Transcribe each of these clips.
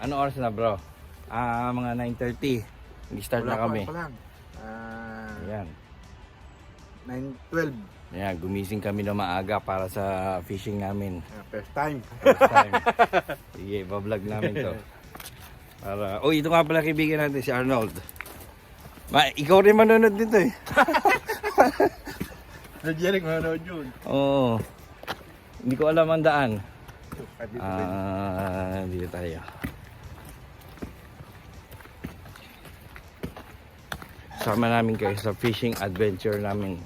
Ano oras na bro? Mga 9:30. Nag-start na kami. Pa lang. Ayan. 9:12. Ayan, gumising kami na maaga para sa fishing namin. First time. First time. Sige, bablog namin to. Para, ito nga pala kaibigan natin si Arnold. Ikaw rin manonood dito eh. Nag-Jeric manonood yun. Oo. Hindi ko alam ang daan. Dito tayo. Sama namin kayo sa fishing adventure namin.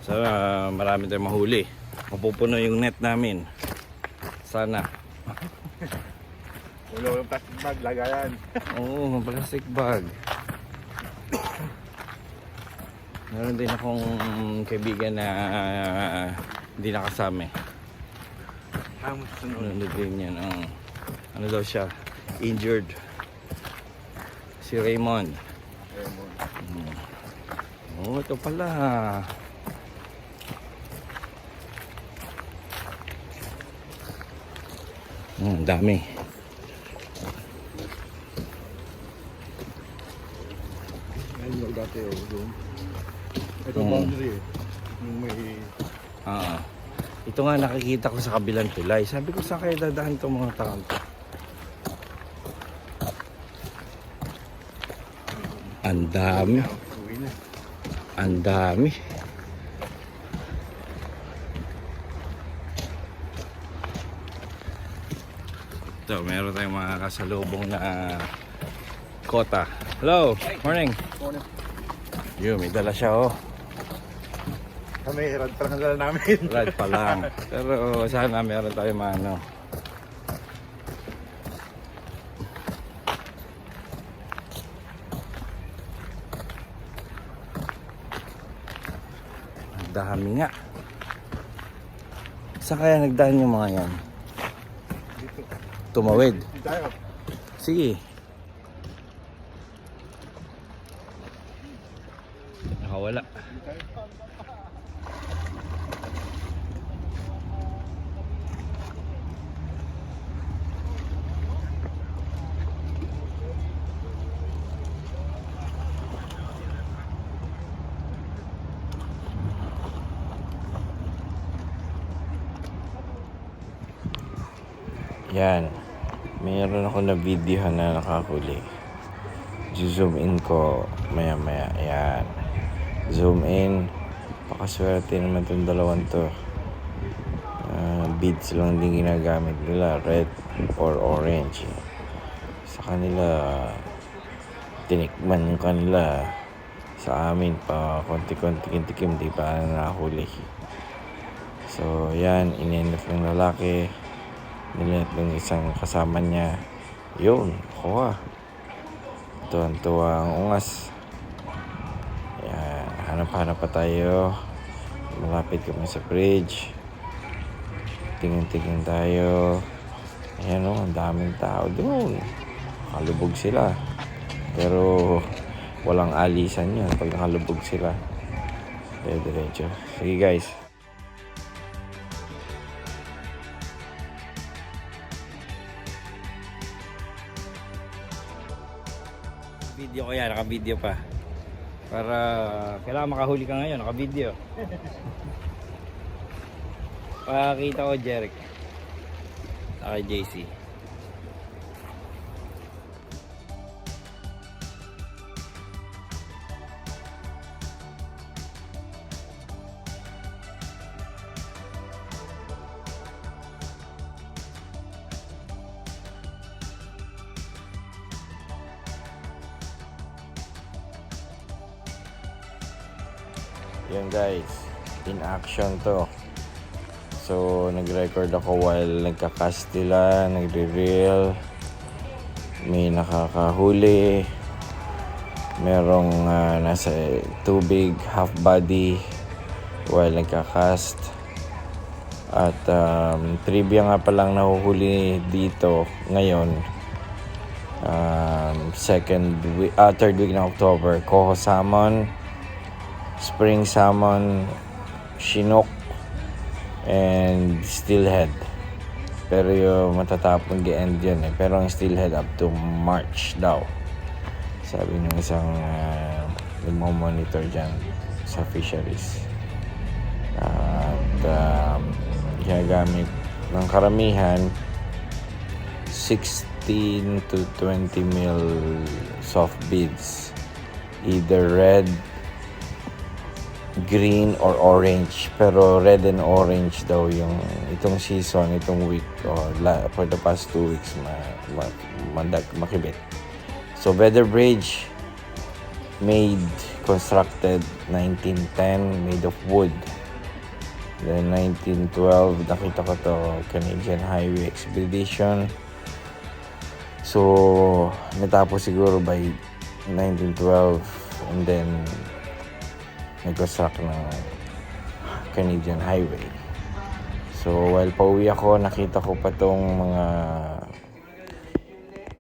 Sana marami tayong mahuli. Mapupuno yung net namin. Sana. Wala yung plastic bag, lagayan. Oo, plastic bag. Meron din akong kaibigan na hindi nakasama. Ano din yan? Ano daw siya? Injured. Si Raymond. Ito pala. Dami. Ayun yung dati doon. Ito boundary eh. Yung may... Ito nga nakikita ko sa kabilang tulay. Sabi ko saan kayo dadaan itong mga taong to? Ang dami. Ang dami. Ito, meron tayong mga kasalubong na kota. Hello, morning. Morning. Yun, may dala siya oh. Kami, rad pa lang dala namin. Rad pa lang. Pero sana meron tayong mga Ang dami nga. Saan kaya nagdaan yung mga yan? Dito. Tumawid. Dito tayo. Sige. Nakawala. Yan. Mayroon ako na video na nakahuli. Zoom in ko maya maya. Yan. Zoom in. Pakaswerte naman itong dalawang to. Beads lang din ginagamit nila. Red or orange. Sa kanila tinikman yung kanila. Sa amin pa konti-konti tikim di pa nakahuli. So yan. Ininit ng lalaki. Nilinit ng isang kasama niya. Yun, kuha. Tuwan-tuwa ang ungas. Ayan, hanap-hanap pa tayo. Malapit kami sa bridge. Tingin-tingin tayo. Ayan o, ang daming tao doon. Nakalubog sila. Pero walang alisan yun pag nakalubog sila. Diretso. Sige guys. Video ko yan, naka-video pa. Para kailangan makahuli ka ngayon, naka-video. Pakita ko Jeric. Saka JC. Yan guys, in action to. So nag-record ako while nagka-cast nila, nagre-reel. May nakakahuli. Merong nasa tubig, half body while nagka-cast. At trivia nga palang nahuhuli dito ngayon. Third week ng October, coho salmon, spring salmon, chinook, and steelhead. Pero yung matatapon end yun eh. Pero ang steelhead up to March daw. Sabi ng isang nagmo-monitor dyan sa fisheries. At ginagamit ng karamihan 16 to 20 mil soft beads. Either red, green, or orange. Pero red and orange daw yung itong season, itong week, or for the past 2 weeks makibit. So Weather Bridge, constructed 1910, made of wood. Then 1912, nakita ko to, Canadian Highway Expedition. So natapos siguro by 1912, and then nag-construct ng Canadian Highway. So while pauwi ako, nakita ko pa tong mga